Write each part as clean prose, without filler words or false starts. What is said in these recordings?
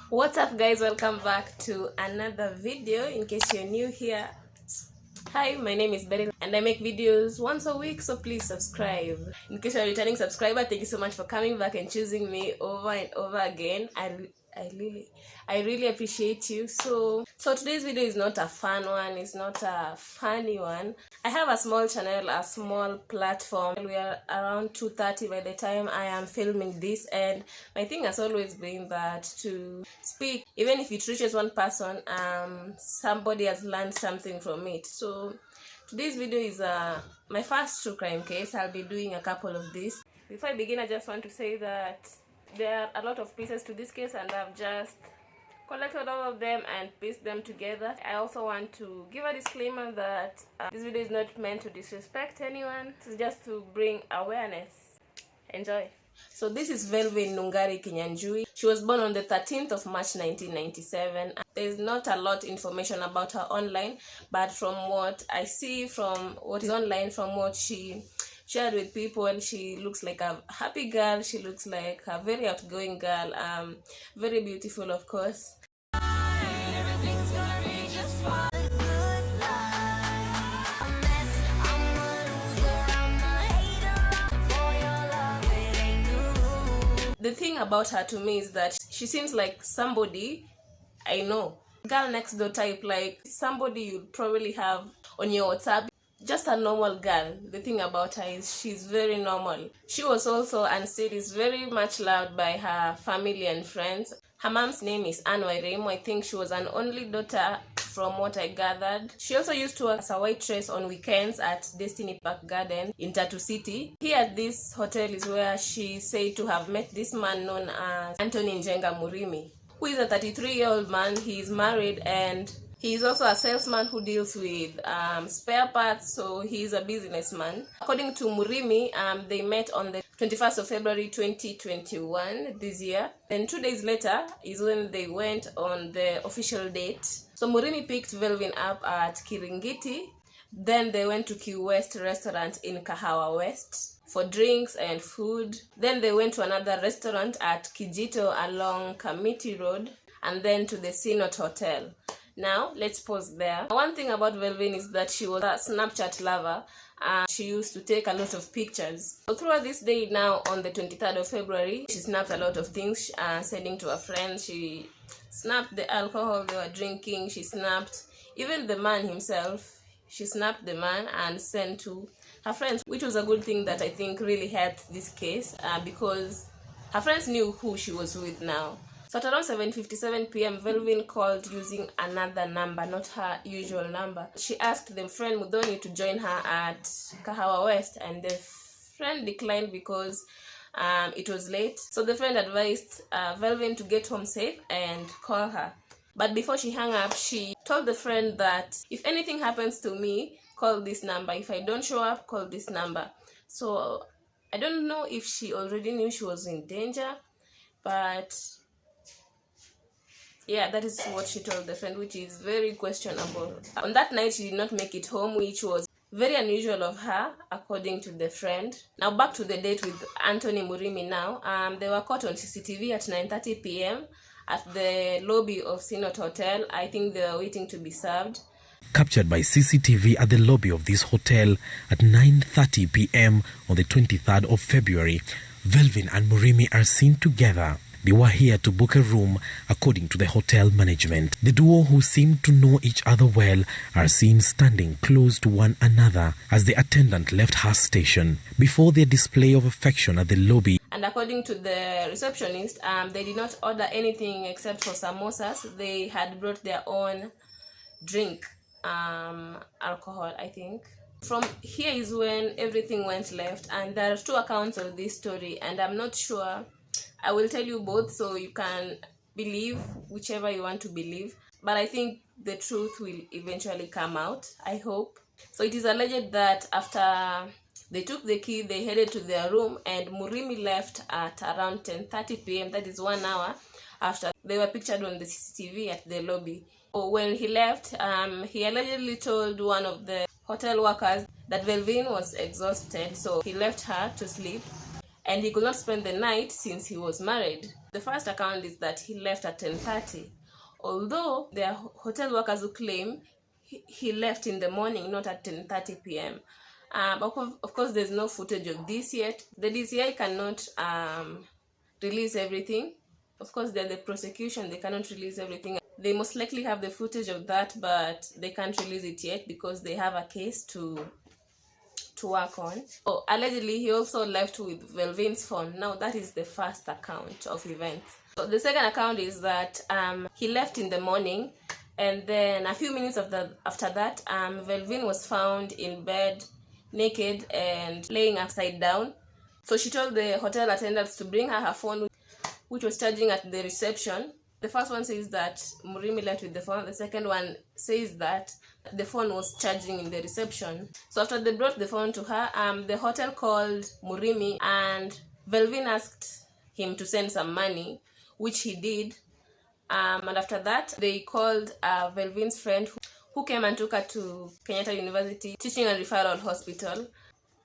What's up guys, welcome back to another video. In case you're new here, hi, my name is Beryl and I make videos once a week, so please subscribe. In case you're a returning subscriber, thank you so much for coming back and choosing me over and over again. I really appreciate you. So today's video is not a fun one, it's not a funny one. I have a small channel, a small platform. We are around 230 by the time I am filming this, and my thing has always been that to speak, even if it reaches one person, somebody has learned something from it. So today's video is my first true crime case. I'll be doing a couple of these. Before I begin, I just want to say that there are a lot of pieces to this case and I've just collected all of them and pieced them together. I also want to give a disclaimer that this video is not meant to disrespect anyone. It's just to bring awareness. Enjoy. So this is Velvine Kinyanjui. She was born on the 13th of March 1997. There's not a lot of information about her online, but from what I see, from what is online, from what she shared with people, she looks like a happy girl. She looks like a very outgoing girl, very beautiful, of course. The thing about her to me is that she seems like somebody I know. Girl next door type, like somebody you'd probably have on your WhatsApp. Just a normal girl. The thing about her is she's very normal. She was also and still is very much loved by her family and friends. Her mom's name is Anne Wairemo. I think she was an only daughter from what I gathered. She also used to work as a waitress on weekends at Destiny Park Garden in Tattoo City. Here at this hotel is where she said to have met this man known as Anthony Njenga Murimi, who is a 33-year-old man. He is married and he is also a salesman who deals with spare parts, so he is a businessman. According to Murimi, they met on the 21st of February 2021 this year. Then 2 days later is when they went on the official date. So Murimi picked Velvine up at Kiringiti. Then they went to Key West restaurant in Kahawa West for drinks and food. Then they went to another restaurant at Kijito along Kamiti Road, and then to the Synod Hotel. Now, let's pause there. One thing about Velvine is that she was a Snapchat lover. She used to take a lot of pictures. So throughout this day now, on the 23rd of February, she snapped a lot of things, sending to her friends. She snapped the alcohol they were drinking. She snapped even the man himself. She snapped the man and sent to her friends, which was a good thing that I think really helped this case, because her friends knew who she was with now. So at around 7:57 p.m, Velvine called using another number, not her usual number. She asked the friend Mudhoni to join her at Kahawa West, and the friend declined because it was late. So the friend advised Velvine to get home safe and call her. But before she hung up, she told the friend that if anything happens to me, call this number. If I don't show up, call this number. So I don't know if she already knew she was in danger, but yeah, that is what she told the friend, which is very questionable. On that night, she did not make it home, which was very unusual of her, according to the friend. Now back to the date with Anthony Murimi now. They were caught on CCTV at 9:30 p.m. at the lobby of Synod Hotel. I think they were waiting to be served. Captured by CCTV at the lobby of this hotel at 9:30 p.m. on the 23rd of February, Velvine and Murimi are seen together. They were here to book a room, according to the hotel management. The duo, who seem to know each other well, are seen standing close to one another as the attendant left her station. Before their display of affection at the lobby, and according to the receptionist, they did not order anything except for samosas. They had brought their own drink, alcohol, I think. From here is when everything went left, and there are two accounts of this story, and I'm not sure. I will tell you both so you can believe whichever you want to believe, but I think the truth will eventually come out, I hope. So it is alleged that after they took the key, they headed to their room, and Murimi left at around 10:30 p.m. That is 1 hour after they were pictured on the CCTV at the lobby. So when he left, he allegedly told one of the hotel workers that Velvine was exhausted, so he left her to sleep, and he could not spend the night since he was married. The first account is that he left at 10:30, although there are hotel workers who claim he left in the morning, not at 10:30 p.m. Of course, there's no footage of this yet. The DCI cannot release everything. Of course, they're the prosecution, they cannot release everything. They most likely have the footage of that, but they can't release it yet because they have a case to work on. So, allegedly, he also left with Velvine's phone. Now, that is the first account of events. So, the second account is that he left in the morning, and then a few minutes after that, Velvine was found in bed, naked and laying upside down. So, she told the hotel attendants to bring her phone, which was charging at the reception. The first one says that Murimi left with the phone. The second one says that the phone was charging in the reception. So after they brought the phone to her, the hotel called Murimi, and Velvine asked him to send some money, which he did. And after that, they called Velvine's friend who came and took her to Kenyatta University Teaching and Referral Hospital.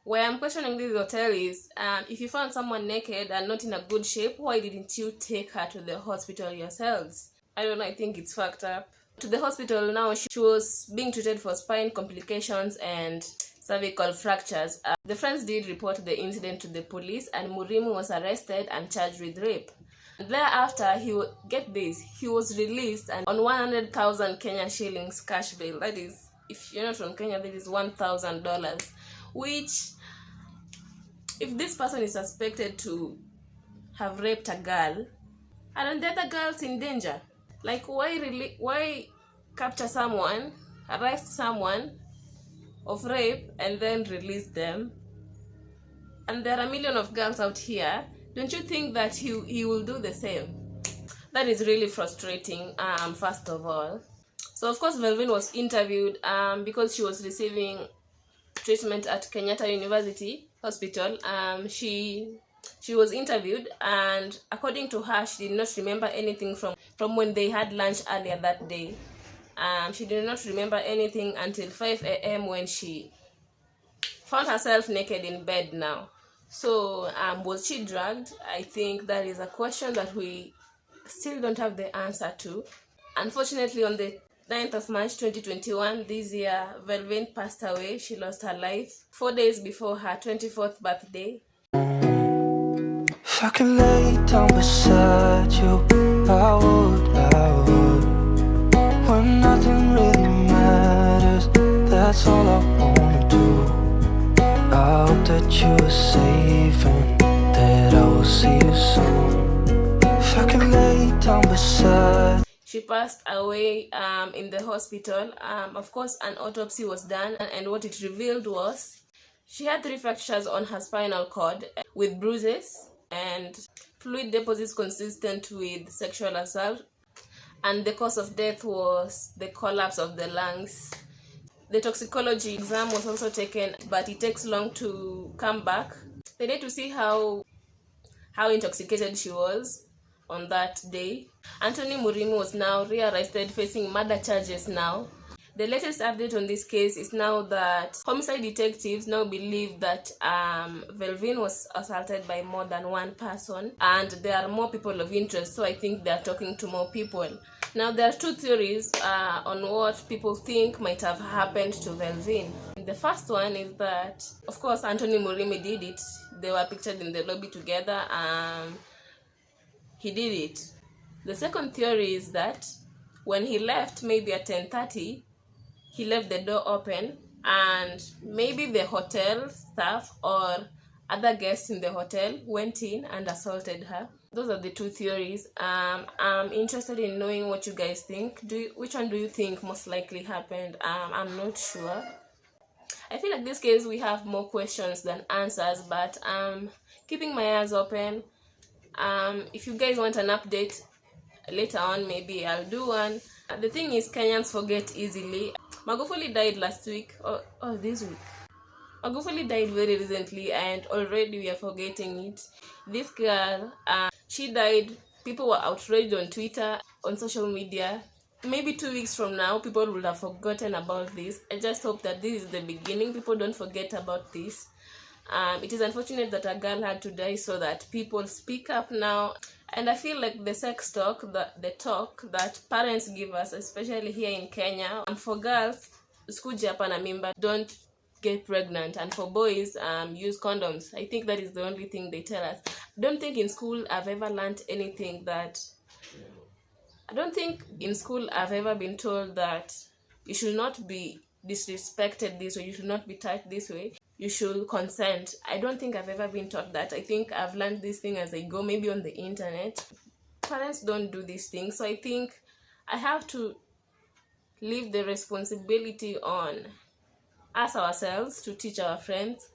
Where I'm questioning this hotel is, if you found someone naked and not in a good shape, why didn't you take her to the hospital yourselves? I don't know, I think it's fucked up. To the hospital now, she was being treated for spine complications and cervical fractures. The friends did report the incident to the police, and Murimi was arrested and charged with rape. Thereafter, he was released and on 100,000 Kenya shillings cash bail. That is, if you're not from Kenya, that is $1,000. Which, if this person is suspected to have raped a girl, aren't the other girls in danger? Like, why capture someone, arrest someone of rape, and then release them? And there are a million of girls out here. Don't you think that he will do the same? That is really frustrating, first of all. So, of course, Velvine was interviewed because she was receiving treatment at Kenyatta University Hospital. She was interviewed, and according to her, she did not remember anything from when they had lunch earlier that day. She did not remember anything until 5 a.m. when she found herself naked in bed now. So, was she drugged? I think that is a question that we still don't have the answer to. Unfortunately, on the 9th of March 2021, this year, Velvine passed away. She lost her life 4 days before her 24th birthday. If I could lay down beside you, I would. When nothing really matters, that's all I wanna do. I hope that you are safe and that I will see you soon. If I could lay down beside. She passed away in the hospital. Of course, an autopsy was done, and what it revealed was she had 3 fractures on her spinal cord with bruises and fluid deposits consistent with sexual assault. And the cause of death was the collapse of the lungs. The toxicology exam was also taken, but it takes long to come back. They need to see how intoxicated she was on that day. Anthony Murimi was now rearrested, facing murder charges now. The latest update on this case is now that homicide detectives now believe that Velvine was assaulted by more than one person, and there are more people of interest, so I think they are talking to more people. Now, there are 2 theories on what people think might have happened to Velvine. The first one is that, of course, Anthony Murimi did it. They were pictured in the lobby together. He did it. The second theory is that when he left, maybe at 10:30, he left the door open, and maybe the hotel staff or other guests in the hotel went in and assaulted her. Those are the 2 theories. I'm interested in knowing what you guys think. Which one do you think most likely happened? I'm not sure. I feel like this case we have more questions than answers, but I'm keeping my eyes open. If you guys want an update later on, maybe I'll do one. The thing is, Kenyans forget easily. Magufuli died last week, or this week. Magufuli died very recently, and already we are forgetting it. This girl, she died. People were outraged on Twitter, on social media. Maybe 2 weeks from now, people will have forgotten about this. I just hope that this is the beginning. People don't forget about this. It is unfortunate that a girl had to die, so that people speak up now. And I feel like the sex talk, the talk that parents give us, especially here in Kenya, for girls, usikuja hapa na mimba, don't get pregnant, and for boys, use condoms. I think that is the only thing they tell us. I don't think in school I've ever learned anything that, I don't think in school I've ever been told that you should not be disrespected this way, you should not be touched this way, you should consent. I don't think I've ever been taught that. I think I've learned this thing as I go, maybe on the internet. Parents don't do these things, so I think I have to leave the responsibility on us ourselves to teach our friends.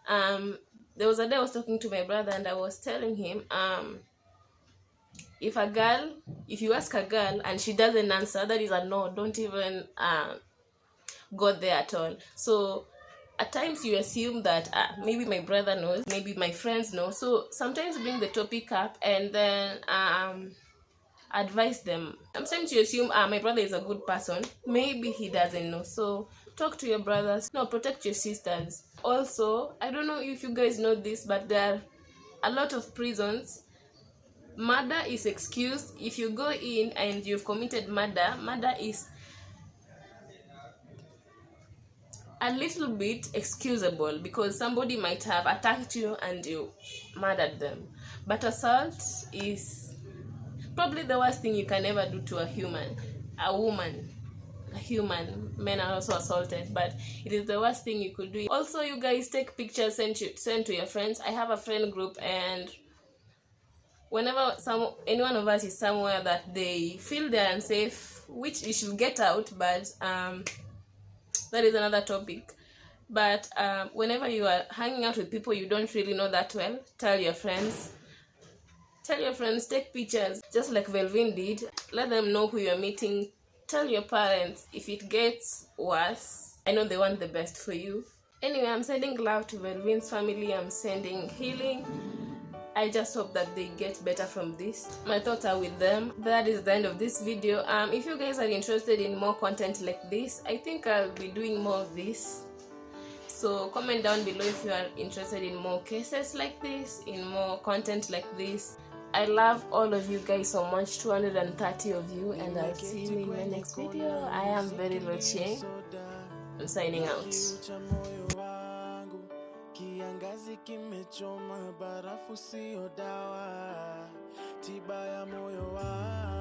There was a day I was talking to my brother and I was telling him, if you ask a girl and she doesn't answer, that is a no. Don't even go there at all. So at times you assume that maybe my brother knows, maybe my friends know. So sometimes bring the topic up and then advise them. Sometimes you assume my brother is a good person, maybe he doesn't know. So talk to your brothers. No, protect your sisters. Also, I don't know if you guys know this, but there are a lot of prisons, murder is excused. If you go in and you've committed murder is a little bit excusable because somebody might have attacked you and you murdered them. But assault is probably the worst thing you can ever do to a human. Men are also assaulted, but it is the worst thing you could do. Also, you guys take pictures, send to your friends. I have a friend group, and whenever any one of us is somewhere that they feel they're unsafe, which you should get out, but that is another topic. But whenever you are hanging out with people you don't really know that well, tell your friends, take pictures, just like Velvine did. Let them know who you're meeting. Tell your parents if it gets worse. I know they want the best for you. Anyway, I'm sending love to Velvine's family. I'm sending healing. I just hope that they get better from this. My thoughts are with them. That is the end of this video. If you guys are interested in more content like this, I think I'll be doing more of this. So comment down below if you are interested in more cases like this, in more content like this. I love all of you guys so much, 230 of you, and I'll see you in the next video. I am Beryl Ochieng. I'm signing out. Kiangazi kimechoma, barafu sio dawa, tiba ya moyo wangu.